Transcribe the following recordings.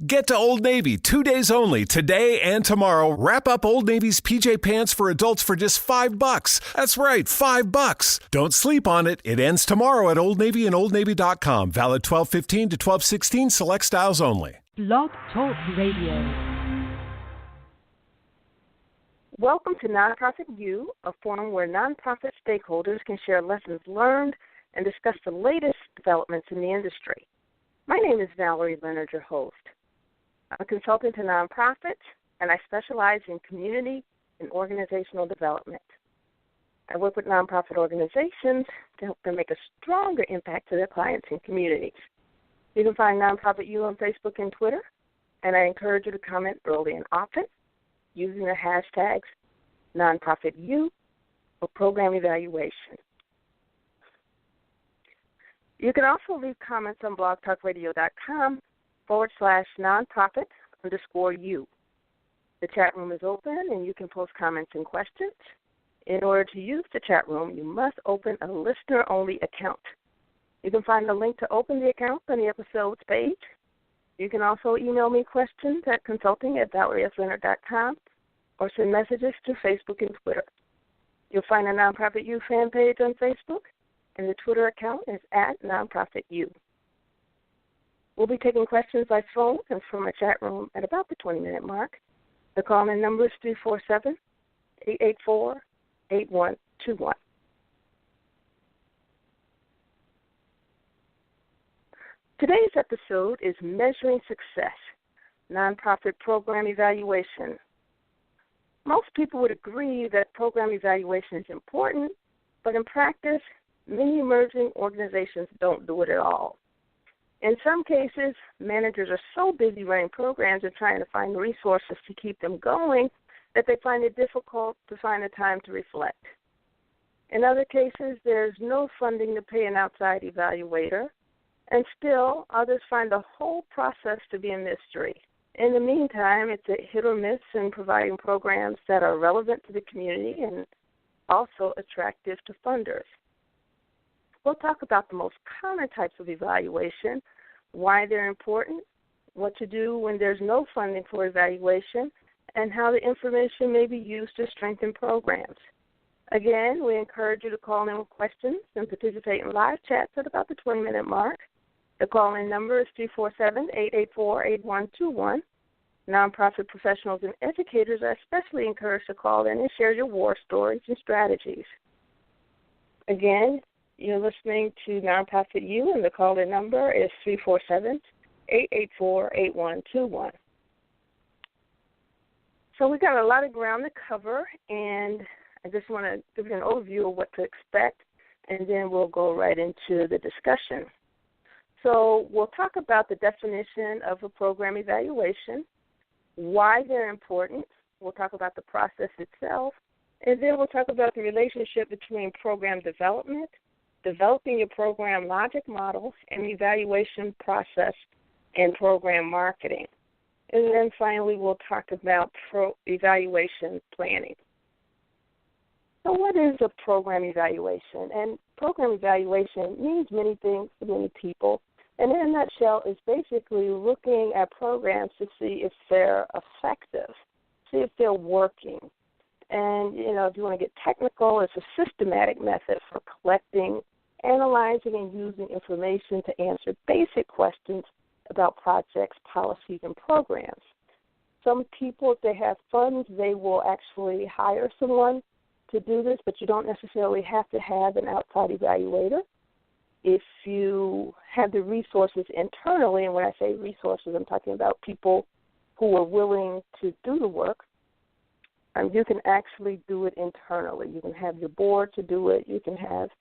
Get to Old Navy 2 days only, today and tomorrow. Wrap up Old Navy's PJ pants for adults for just $5. That's right, $5. Don't sleep on it. It ends tomorrow at Old Navy and OldNavy.com. Valid 12/15 to 12/16, select styles only. Blog Talk Radio. Welcome to Nonprofit U, a forum where nonprofit stakeholders can share lessons learned and discuss the latest developments in the industry. My name is Valerie Leonard, your host. I'm a consultant to nonprofits, and I specialize in community and organizational development. I work with nonprofit organizations to help them make a stronger impact to their clients and communities. You can find Nonprofit U on Facebook and Twitter, and I encourage you to comment early and often using the hashtags NonprofitU or Program Evaluation. You can also leave comments on blogtalkradio.com/nonprofit_U. The chat room is open, and you can post comments and questions. In order to use the chat room, you must open a listener-only account. You can find the link to open the account on the episodes page. You can also email me questions at consulting@valeriefleonard.com or send messages to Facebook and Twitter. You'll find a Nonprofit U fan page on Facebook, and the Twitter account is @NonprofitU. We'll be taking questions by phone and from a chat room at about the 20-minute mark. The call-in number is 347-884-8121. Today's episode is Measuring Success, Nonprofit Program Evaluation. Most people would agree that program evaluation is important, but in practice, many emerging organizations don't do it at all. In some cases, managers are so busy running programs and trying to find resources to keep them going that they find it difficult to find the time to reflect. In other cases, there's no funding to pay an outside evaluator, and still others find the whole process to be a mystery. In the meantime, it's a hit or miss in providing programs that are relevant to the community and also attractive to funders. We'll talk about the most common types of evaluation, why they're important, what to do when there's no funding for evaluation, and how the information may be used to strengthen programs. Again, we encourage you to call in with questions and participate in live chats at about the 20-minute mark. The call-in number is 347-884-8121. Nonprofit professionals and educators are especially encouraged to call in and share your war stories and strategies. Again, you're listening to Nonprofit U, and the call-in number is 347-884-8121. So we've got a lot of ground to cover, and I just want to give you an overview of what to expect, and then we'll go right into the discussion. So we'll talk about the definition of a program evaluation, why they're important. We'll talk about the process itself, and then we'll talk about the relationship between program development, developing your program logic model, and the evaluation process and program marketing. And then finally, we'll talk about evaluation planning. So what is a program evaluation? And program evaluation means many things to many people. And in a nutshell, it's basically looking at programs to see if they're effective, see if they're working. And, if you want to get technical, it's a systematic method for collecting, analyzing, and using information to answer basic questions about projects, policies, and programs. Some people, if they have funds, they will actually hire someone to do this, but you don't necessarily have to have an outside evaluator. If you have the resources internally, and when I say resources, I'm talking about people who are willing to do the work, you can actually do it internally. You can have your board to do it. You can have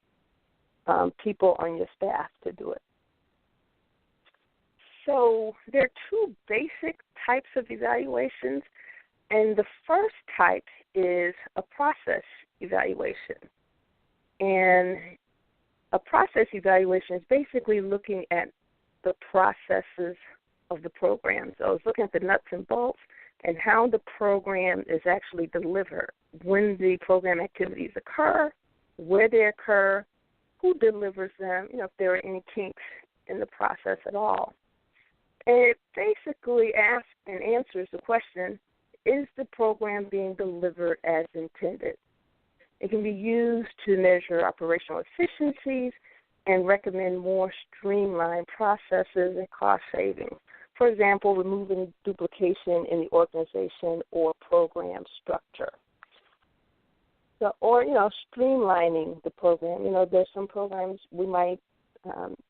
people on your staff to do it. So there are two basic types of evaluations, and the first type is a process evaluation. And a process evaluation is basically looking at the processes of the program. So it's looking at the nuts and bolts and how the program is actually delivered, when the program activities occur, where they occur, who delivers them, if there are any kinks in the process at all. And it basically asks and answers the question, is the program being delivered as intended? It can be used to measure operational efficiencies and recommend more streamlined processes and cost savings. For example, removing duplication in the organization or program structure. So, or, streamlining the program. There's some programs we might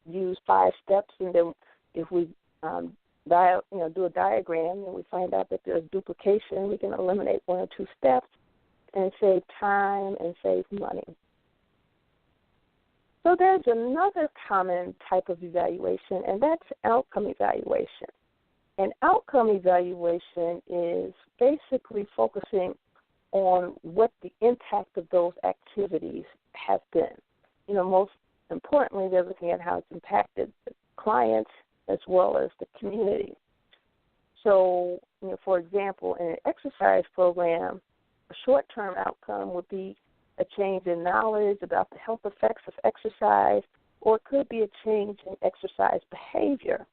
use 5 steps, and then if we do a diagram and we find out that there's duplication, we can eliminate 1 or 2 steps and save time and save money. So there's another common type of evaluation, and that's outcome evaluation. And outcome evaluation is basically focusing on what the impact of those activities have been. Most importantly, they're looking at how it's impacted the clients as well as the community. So, for example, in an exercise program, a short-term outcome would be a change in knowledge about the health effects of exercise, or it could be a change in exercise behavior.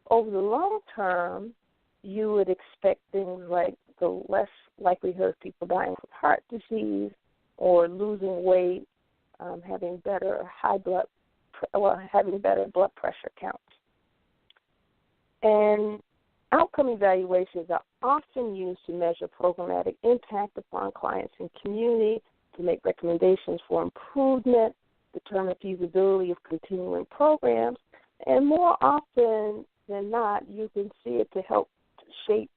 Over the long term, you would expect things like the less likelihood of people dying from heart disease or losing weight, having better blood pressure counts. And outcome evaluations are often used to measure programmatic impact upon clients and community, to make recommendations for improvement, determine feasibility of continuing programs, and more often than not, you can see it to help shape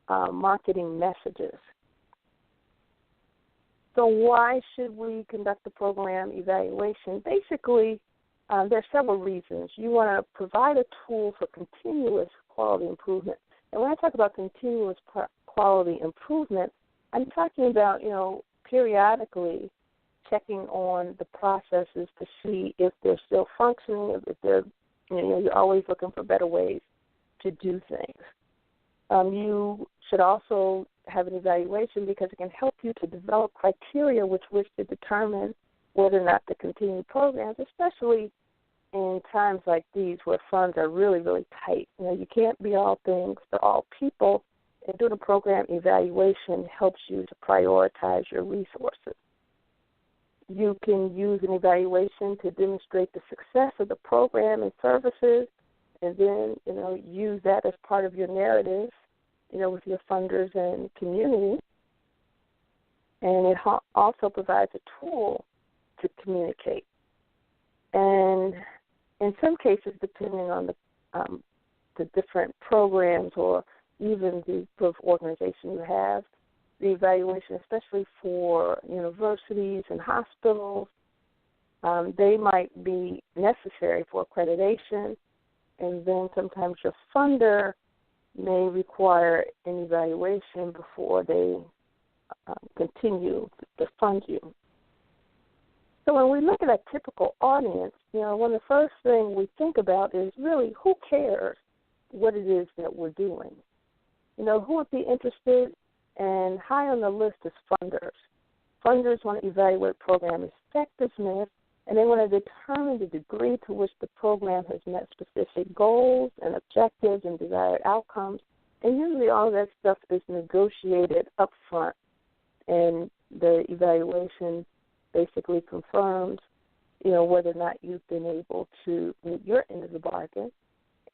marketing messages. So why should we conduct the program evaluation? Basically, there are several reasons. You want to provide a tool for continuous quality improvement. And when I talk about continuous quality improvement, I'm talking about, periodically checking on the processes to see if they're still functioning, if they're, you're always looking for better ways to do things. You should also have an evaluation because it can help you to develop criteria with which to determine whether or not to continue programs, especially in times like these where funds are really, really tight. You can't be all things to all people, and doing a program evaluation helps you to prioritize your resources. You can use an evaluation to demonstrate the success of the program and services, and then, use that as part of your narrative, with your funders and community. And it also provides a tool to communicate. And in some cases, depending on the different programs or even the sort of organization you have, the evaluation, especially for universities and hospitals, they might be necessary for accreditation, and then sometimes your funder may require an evaluation before they continue to fund you. So when we look at a typical audience, one of the first things we think about is really who cares what it is that we're doing. Who would be interested? And high on the list is funders. Funders want to evaluate program effectiveness, and they want to determine the degree to which the program has met specific goals and objectives and desired outcomes. And usually all of that stuff is negotiated up front, and the evaluation basically confirms, whether or not you've been able to meet your end of the bargain.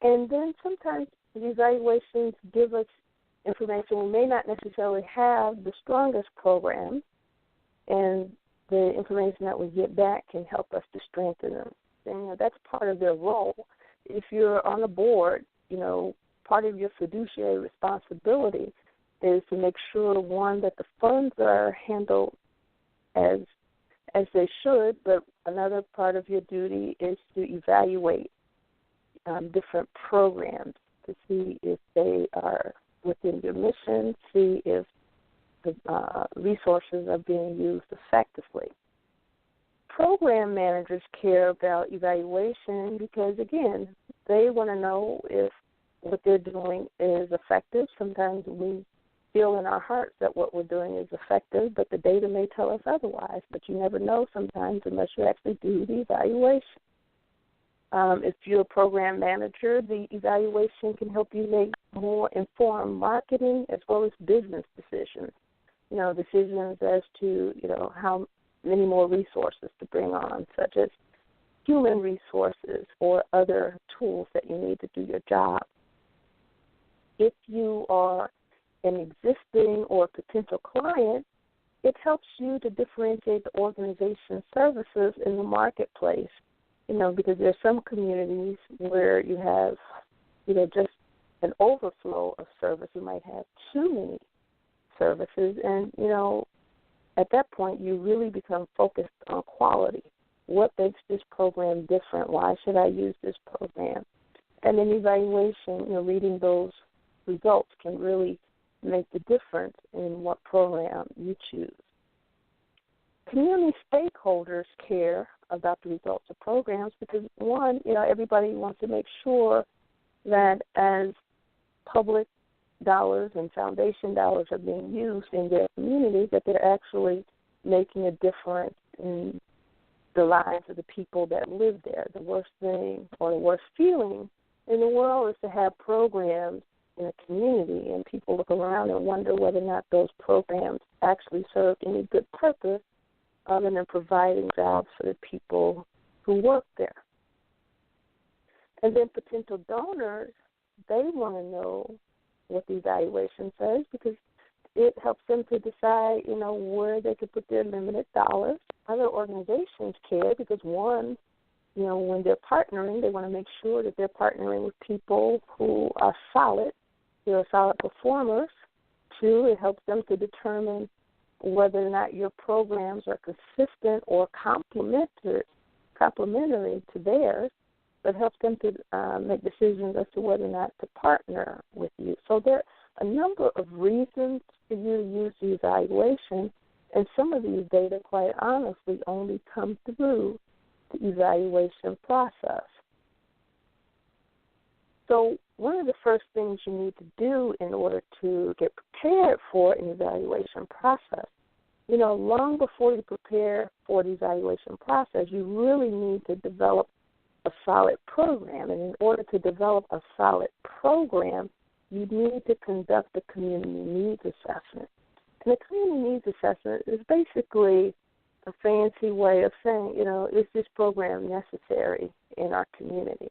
And then sometimes the evaluations give us information. We may not necessarily have the strongest program, and the information that we get back can help us to strengthen them. And that's part of their role. If you're on a board, part of your fiduciary responsibility is to make sure, one, that the funds are handled as they should, but another part of your duty is to evaluate different programs to see if they are within your mission, see if the resources are being used effectively. Program managers care about evaluation because, again, they want to know if what they're doing is effective. Sometimes we feel in our hearts that what we're doing is effective, but the data may tell us otherwise. But you never know sometimes unless you actually do the evaluation. If you're a program manager, the evaluation can help you make more informed marketing as well as business decisions. Decisions as to, how many more resources to bring on, such as human resources or other tools that you need to do your job. If you are an existing or potential client, it helps you to differentiate the organization's services in the marketplace, because there are some communities where you have, just an overflow of service. You might have too many services, and, at that point you really become focused on quality. What makes this program different? Why should I use this program? And then evaluation, reading those results can really make the difference in what program you choose. Community stakeholders care about the results of programs because, one, everybody wants to make sure that as public dollars and foundation dollars are being used in their community, that they're actually making a difference in the lives of the people that live there. The worst thing or the worst feeling in the world is to have programs in a community and people look around and wonder whether or not those programs actually serve any good purpose other than providing jobs for the people who work there. And then potential donors, they want to know what the evaluation says because it helps them to decide, where they could put their limited dollars. Other organizations care because, one, when they're partnering, they want to make sure that they're partnering with people who are solid. They're solid performers. Two, it helps them to determine whether or not your programs are consistent or complementary to theirs, but helps them to make decisions as to whether or not to partner with you. So there are a number of reasons for you to use the evaluation, and some of these data, quite honestly, only come through the evaluation process. So one of the first things you need to do in order to get prepared for an evaluation process, long before you prepare for the evaluation process, you really need to develop a solid program. And in order to develop a solid program, you need to conduct a community needs assessment. And the community needs assessment is basically a fancy way of saying, is this program necessary in our community?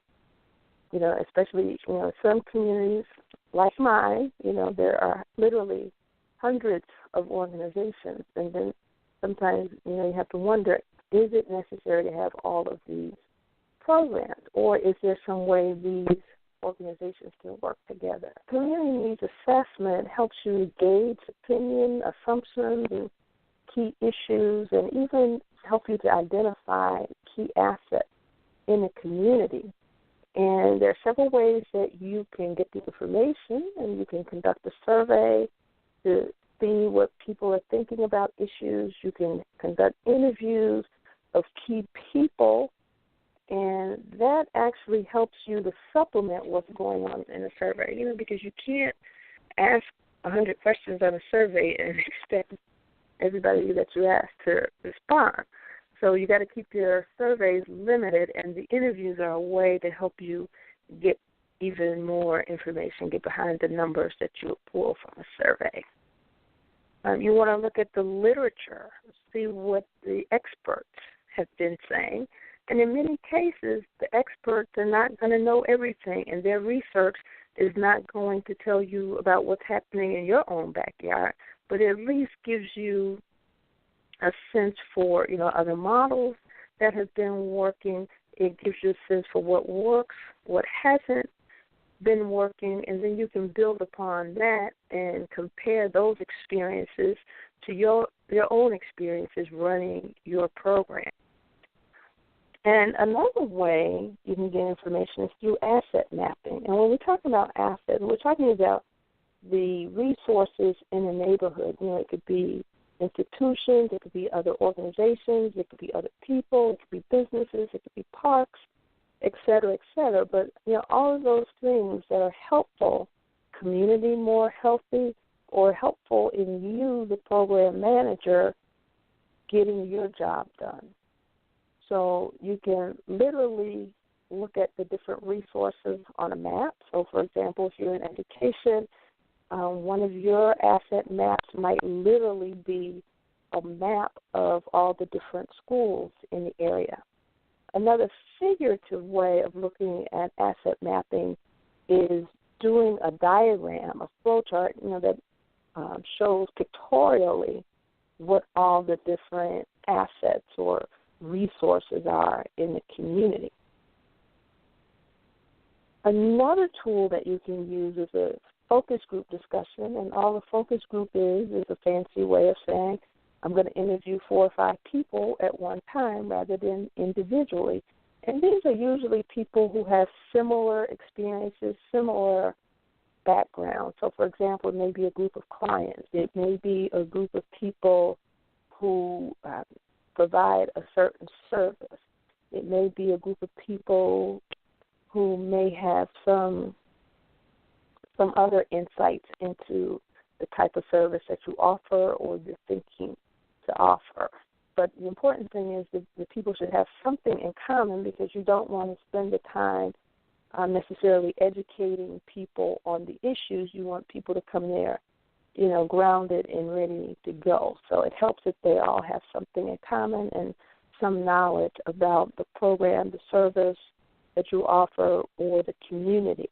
Especially, some communities like mine, there are literally hundreds of organizations. And then sometimes, you have to wonder, is it necessary to have all of these programs? Or is there some way these organizations can work together? Community needs assessment helps you gauge opinion, assumptions, and key issues, and even help you to identify key assets in the community. And there are several ways that you can get the information, and you can conduct a survey to see what people are thinking about issues. You can conduct interviews of key people, and that actually helps you to supplement what's going on in a survey, because you can't ask 100 questions on a survey and expect everybody that you ask to respond. So you got to keep your surveys limited, and the interviews are a way to help you get even more information, get behind the numbers that you pull from a survey. You want to look at the literature, see what the experts have been saying. And in many cases, the experts are not going to know everything, and their research is not going to tell you about what's happening in your own backyard, but it at least gives you a sense for, other models that have been working. It gives you a sense for what works, what hasn't been working, and then you can build upon that and compare those experiences to your own experiences running your program. And another way you can get information is through asset mapping. And when we're talking about assets, we're talking about the resources in a neighborhood. It could be institutions, it could be other organizations, it could be other people, it could be businesses, it could be parks, et cetera, et cetera. But, all of those things that are helpful, community more healthy, or helpful in you, the program manager, getting your job done. So you can literally look at the different resources on a map. So, for example, if you're in education, one of your asset maps might literally be a map of all the different schools in the area. Another figurative way of looking at asset mapping is doing a diagram, a flow chart, that shows pictorially what all the different assets or resources are in the community. Another tool that you can use is a focus group discussion, and all a focus group is a fancy way of saying I'm going to interview 4 or 5 people at one time rather than individually. And these are usually people who have similar experiences, similar backgrounds. So, for example, it may be a group of clients. It may be a group of people who provide a certain service. It may be a group of people who may have some other insights into the type of service that you offer or you're thinking to offer. But the important thing is that the people should have something in common, because you don't want to spend the time necessarily educating people on the issues. You want people to come there, grounded and ready to go. So it helps if they all have something in common and some knowledge about the program, the service that you offer, or the community.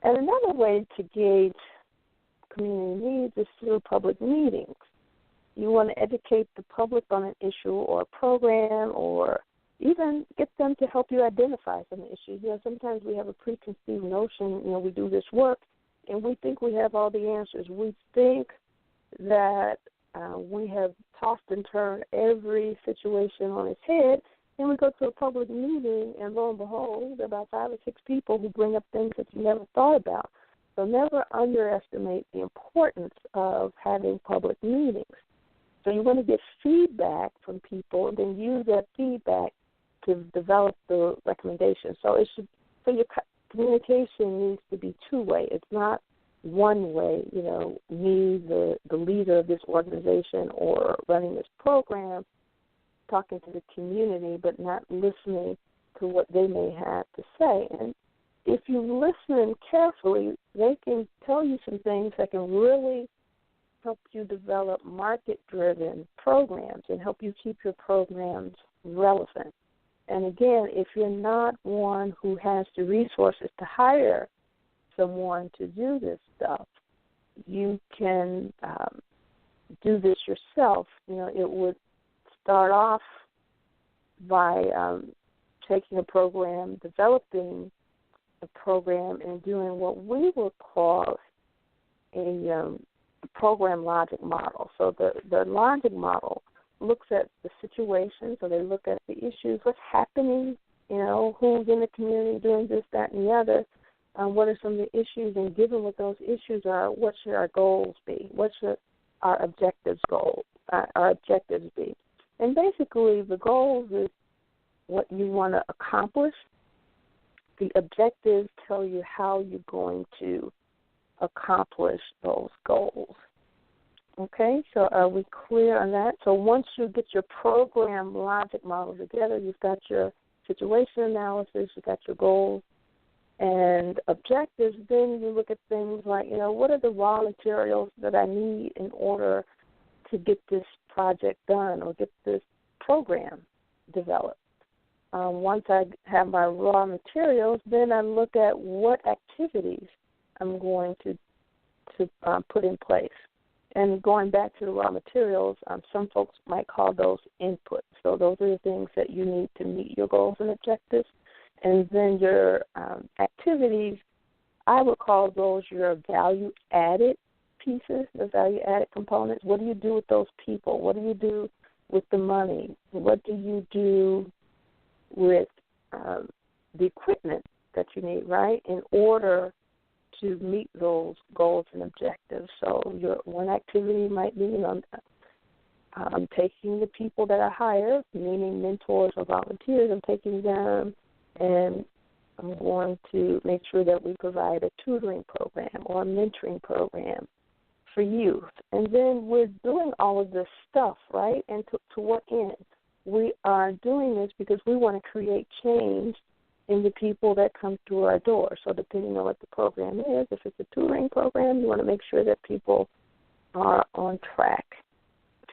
And another way to gauge community needs is through public meetings. You want to educate the public on an issue or a program, or even get them to help you identify some issues. Sometimes we have a preconceived notion, we do this work, and we think we have all the answers. We think that we have tossed and turned every situation on its head, and we go to a public meeting, and lo and behold, there are about 5 or 6 people who bring up things that you never thought about. So never underestimate the importance of having public meetings. So you want to get feedback from people and then use that feedback to develop the recommendation. So your communication needs to be two-way. It's not one way, me, the leader of this organization or running this program, talking to the community, but not listening to what they may have to say. And if you listen carefully, they can tell you some things that can really help you develop market-driven programs and help you keep your programs relevant. And again, if you're not one who has the resources to hire someone to do this stuff, you can do this yourself. It would start off by taking a program, developing a program, and doing what we would call a program logic model. So the logic model looks at the situation, so they look at the issues, what's happening, who's in the community doing this, that, and the other, what are some of the issues, and given what those issues are, what should our goals be? What should our objectives be? And basically the goals is what you want to accomplish. The objectives tell you how you're going to accomplish those goals. Okay, so are we clear on that? So once you get your program logic model together, you've got your situation analysis, you've got your goals and objectives, then you look at things like, what are the raw materials that I need in order to get this project done or get this program developed. Once I have my raw materials, then I look at what activities I'm going to put in place. And going back to the raw materials, some folks might call those inputs. So those are the things that you need to meet your goals and objectives. And then your activities, I would call those your value-added pieces, the value-added components. What do you do with those people? What do you do with the money? What do you do with the equipment that you need, right, in order to meet those goals and objectives? So your one activity might be, I'm taking the people that I hire, meaning mentors or volunteers, I'm taking them and I'm going to make sure that we provide a tutoring program or a mentoring program for youth. And then we're doing all of this stuff, right? And to what end? we are doing this because we want to create change in the people that come through our door. So depending on what the program is, if it's a tutoring program, you want to make sure that people are on track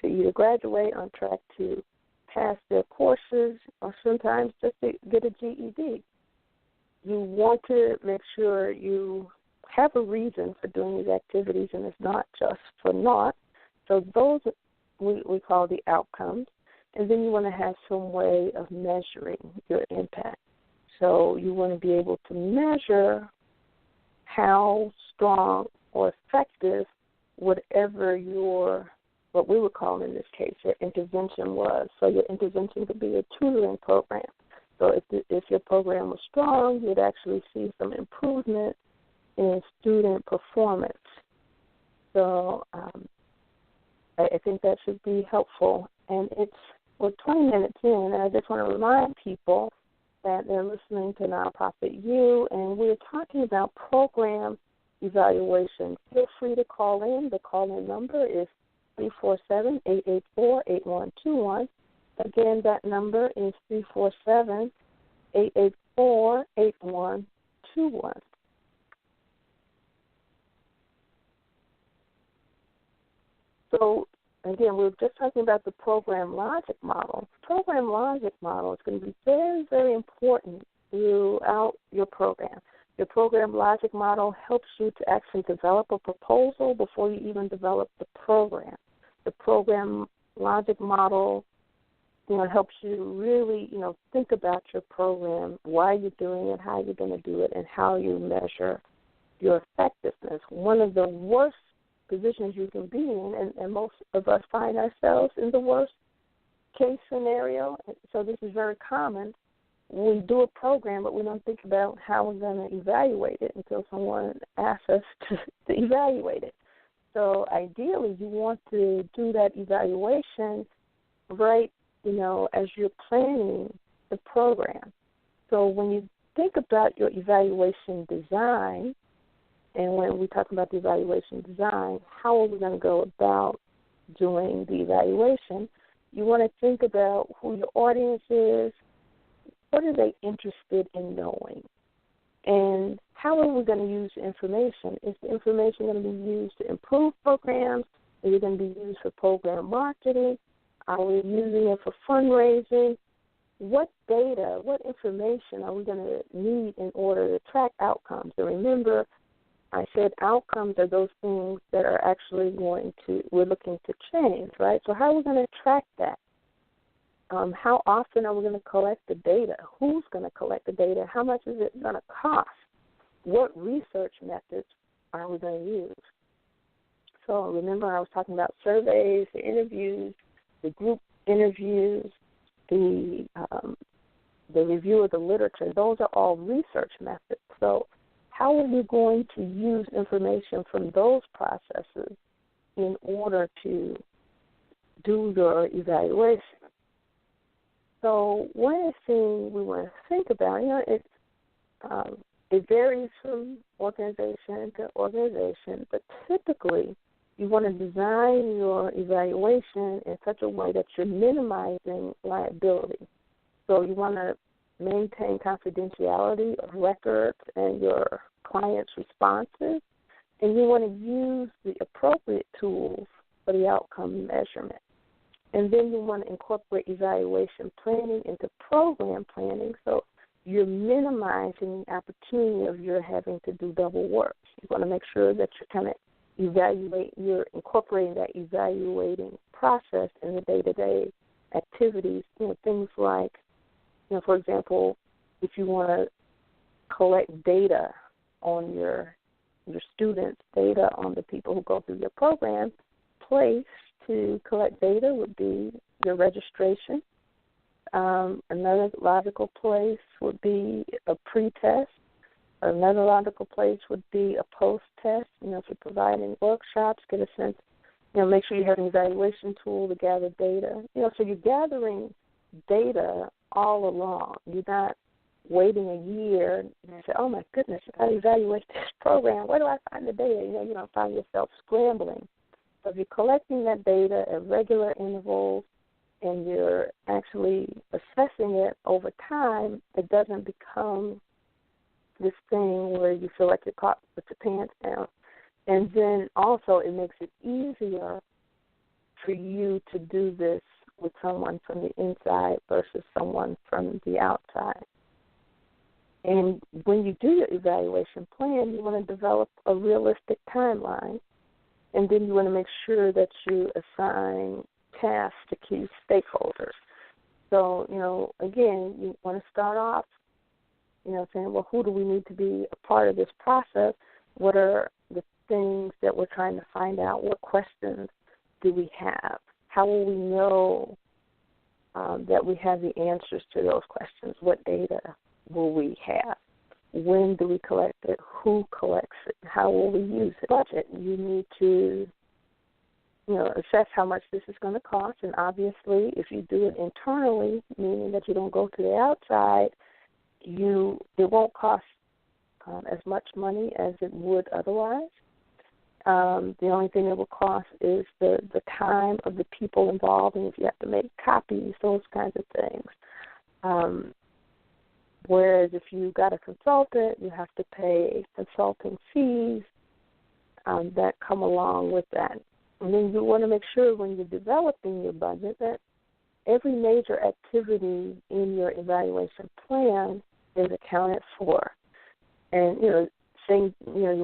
to either graduate, on track to pass their courses, or sometimes just to get a GED. You want to make sure you have a reason for doing these activities, and it's not just for naught. So those we call the outcomes. And then you want to have some way of measuring your impact. So you want to be able to measure how strong or effective whatever what we would call in this case, your intervention was. So your intervention could be a tutoring program. So if your program was strong, you'd actually see some improvement in student performance. So I think that should be helpful. And we're 20 minutes in, and I just want to remind people that they're listening to Nonprofit U, and we're talking about program evaluation. Feel free to call in. The call-in number is 347-884-8121. Again, that number is 347-884-8121. So, again, we were just talking about the program logic model. The program logic model is going to be very, very important throughout your program. Your program logic model helps you to actually develop a proposal before you even develop the program. The program logic model, helps you really, think about your program, why you're doing it, how you're going to do it, and how you measure your effectiveness. One of the worst positions you can be in, and most of us find ourselves in the worst case scenario, so this is very common. We do a program, but we don't think about how we're going to evaluate it until someone asks us to evaluate it. So ideally, you want to do that evaluation right, as you're planning the program. So when you think about your evaluation design, and when we talk about the evaluation design, how are we going to go about doing the evaluation? You want to think about who your audience is, what are they interested in knowing, and how are we going to use the information? Is the information going to be used to improve programs? Is it going to be used for program marketing? Are we using it for fundraising? What data, what information are we going to need in order to track outcomes? And remember, I said outcomes are those things that are actually we're looking to change, right? So how are we going to track that? How often are we going to collect the data? Who's going to collect the data? How much is it going to cost? What research methods are we going to use? So remember I was talking about surveys, the interviews, the group interviews, the review of the literature. Those are all research methods. So how are you going to use information from those processes in order to do your evaluation? So one thing we want to think about, it varies from organization to organization, but typically you want to design your evaluation in such a way that you're minimizing liability. So you want to maintain confidentiality of records and your client's responses, and you want to use the appropriate tools for the outcome measurement. And then you want to incorporate evaluation planning into program planning, so you're minimizing the opportunity of your having to do double work. You want to make sure that you're kind of you're incorporating that evaluating process in the day-to-day activities, things like, for example, if you want to collect data on your students, data on the people who go through your program, place to collect data would be your registration. Another logical place would be a pre-test. Another logical place would be a post-test. If you're providing workshops, get a sense, make sure you have an evaluation tool to gather data. So you're gathering data all along. You're not waiting a year and say, oh, my goodness, I got to evaluate this program. Where do I find the data? You don't find yourself scrambling. So if you're collecting that data at regular intervals, and you're actually assessing it over time, it doesn't become this thing where you feel like you're caught with your pants down. And then also it makes it easier for you to do this with someone from the inside versus someone from the outside. And when you do your evaluation plan, you want to develop a realistic timeline, and then you want to make sure that you assign tasks to key stakeholders. So, again, you want to start off, saying, well, who do we need to be a part of this process? What are the things that we're trying to find out? What questions do we have? How will we know that we have the answers to those questions? What data will we have? When do we collect it? Who collects it? How will we use it? Budget. You need to, assess how much this is going to cost. And obviously, if you do it internally, meaning that you don't go to the outside, it won't cost as much money as it would otherwise. The only thing it will cost is the time of the people involved, and if you have to make copies, those kinds of things. Whereas if you got a consultant, you have to pay consulting fees that come along with that. And then you want to make sure when you're developing your budget that every major activity in your evaluation plan is accounted for. And, you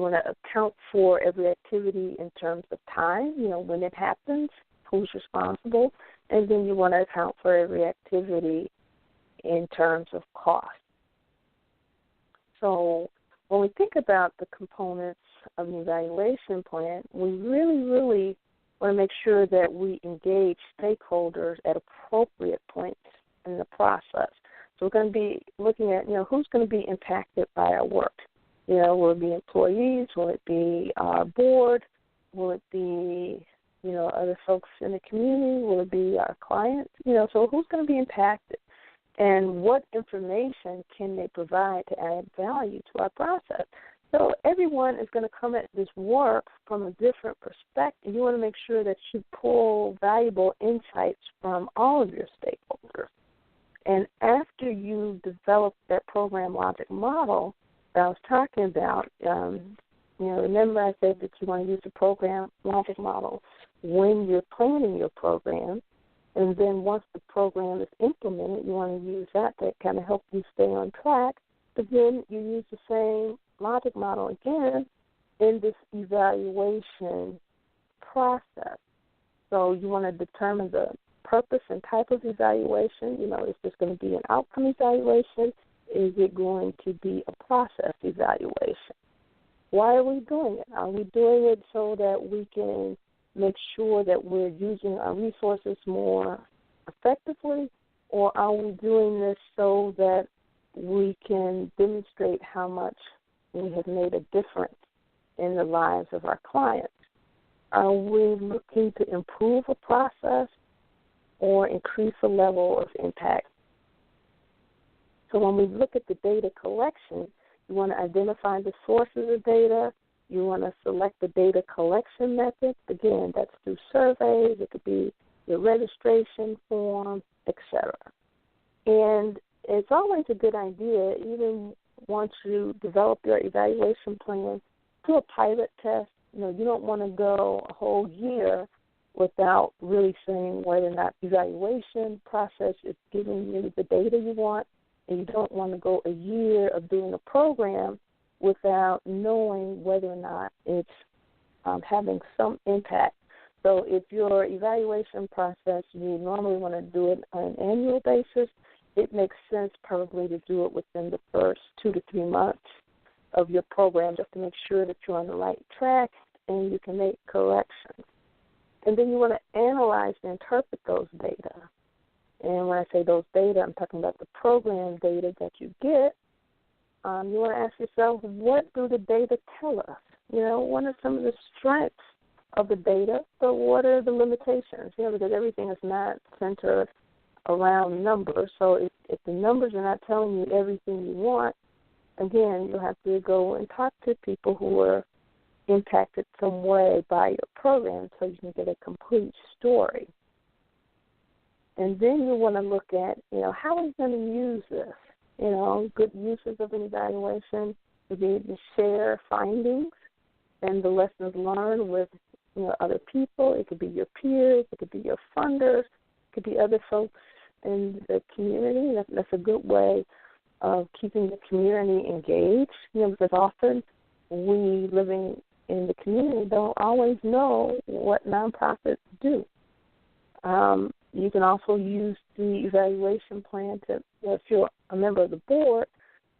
want to account for every activity in terms of time, when it happens, who's responsible, and then you want to account for every activity in terms of cost. So when we think about the components of an evaluation plan, we really, really want to make sure that we engage stakeholders at appropriate points in the process. So we're going to be looking at, who's going to be impacted by our work. Will it be employees? Will it be our board? Will it be, other folks in the community? Will it be our clients? So who's going to be impacted? And what information can they provide to add value to our process? So everyone is going to come at this work from a different perspective. You want to make sure that you pull valuable insights from all of your stakeholders. And after you develop that program logic model that I was talking about, remember I said that you want to use the program logic model when you're planning your program. And then once the program is implemented, you want to use that to kind of help you stay on track. But then you use the same logic model again in this evaluation process. So you want to determine the purpose and type of evaluation. Is this going to be an outcome evaluation? Is it going to be a process evaluation? Why are we doing it? Are we doing it so that we can make sure that we're using our resources more effectively, or are we doing this so that we can demonstrate how much we have made a difference in the lives of our clients? Are we looking to improve a process or increase the level of impact? So when we look at the data collection, you want to identify the sources of data. You want to select the data collection method. Again, that's through surveys. It could be your registration form, etc. And it's always a good idea, even once you develop your evaluation plan, do a pilot test. You don't want to go a whole year without really seeing whether or not the evaluation process is giving you the data you want. And you don't want to go a year of doing a program without knowing whether or not it's having some impact. So if your evaluation process, you normally want to do it on an annual basis, it makes sense probably to do it within the first 2 to 3 months of your program just to make sure that you're on the right track and you can make corrections. And then you want to analyze and interpret those data. And when I say those data, I'm talking about the program data that you get. You want to ask yourself, what do the data tell us? What are some of the strengths of the data, but what are the limitations? Because everything is not centered around numbers. So if the numbers are not telling you everything you want, again, you'll have to go and talk to people who are impacted some way by your program so you can get a complete story. And then you want to look at, how are you going to use this? Good uses of an evaluation would be to share findings and the lessons learned with other people. It could be your peers. It could be your funders. It could be other folks in the community. That's a good way of keeping the community engaged, because often we living in the community don't always know what nonprofits do. You can also use the evaluation plan to, if you're a member of the board,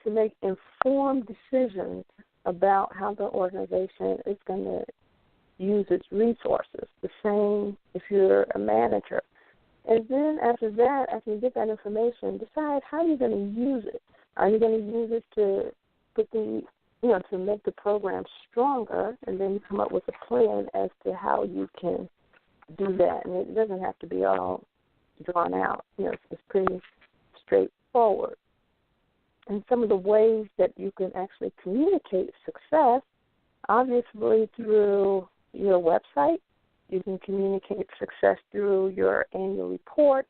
to make informed decisions about how the organization is going to use its resources. The same if you're a manager. And then after that, after you get that information, decide how you're going to use it. Are you going to use it to put to make the program stronger, and then you come up with a plan as to how you can do that. And it doesn't have to be all drawn out. It's pretty straightforward. And some of the ways that you can actually communicate success, obviously through your website. You can communicate success through your annual reports,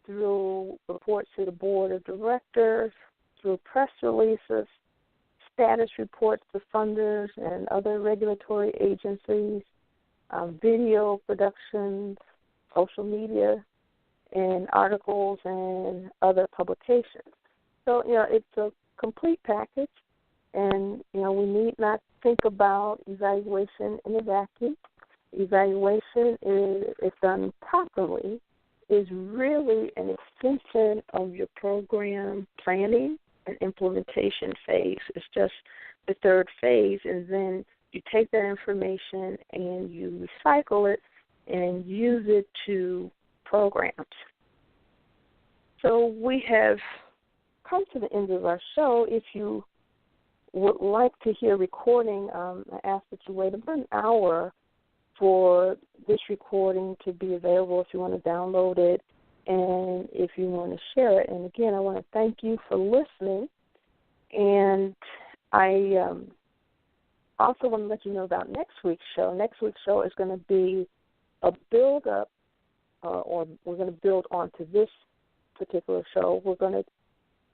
through reports to the board of directors, through press releases, status reports to funders and other regulatory agencies, video productions, social media, and articles and other publications. So, it's a complete package, and, we need not think about evaluation in a vacuum. Evaluation, if done properly, is really an extension of your program planning and implementation phase. It's just the third phase, and then you take that information and you recycle it and use it to programs. So we have come to the end of our show. If you would like to hear a recording, I ask that you wait about an hour for this recording to be available if you want to download it and if you want to share it. And again, I want to thank you for listening. And I also want to let you know about next week's show. Next week's show is going to be a build-up, or we're going to build onto this particular show. We're going to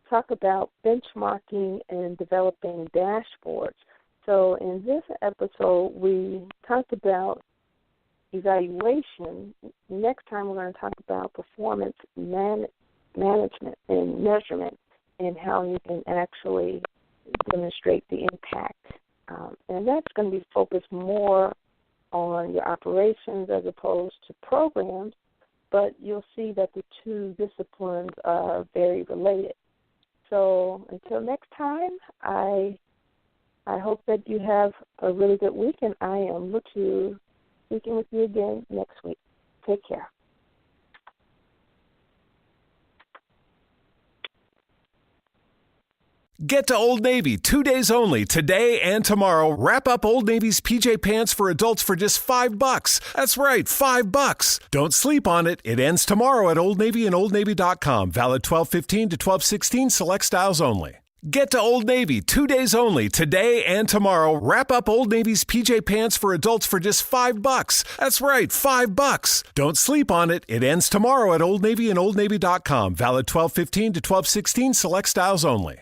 talk about benchmarking and developing dashboards. So in this episode, we talked about evaluation. Next time, we're going to talk about performance management and measurement and how you can actually demonstrate the impact. And that's going to be focused more on your operations as opposed to programs, but you'll see that the two disciplines are very related. So until next time, I hope that you have a really good week, and I am looking to speaking with you again next week. Take care. Get to Old Navy 2 days only, today and tomorrow. Wrap up Old Navy's PJ Pants for adults for just $5. That's right, $5. Don't sleep on it. It ends tomorrow at Old Navy and OldNavy.com. Valid 12/15 to 12/16, select styles only. Get to Old Navy 2 days only, today and tomorrow. Wrap up Old Navy's PJ Pants for adults for just $5. That's right, $5. Don't sleep on it. It ends tomorrow at Old Navy and OldNavy.com. Valid 12/15 to 12/16, select styles only.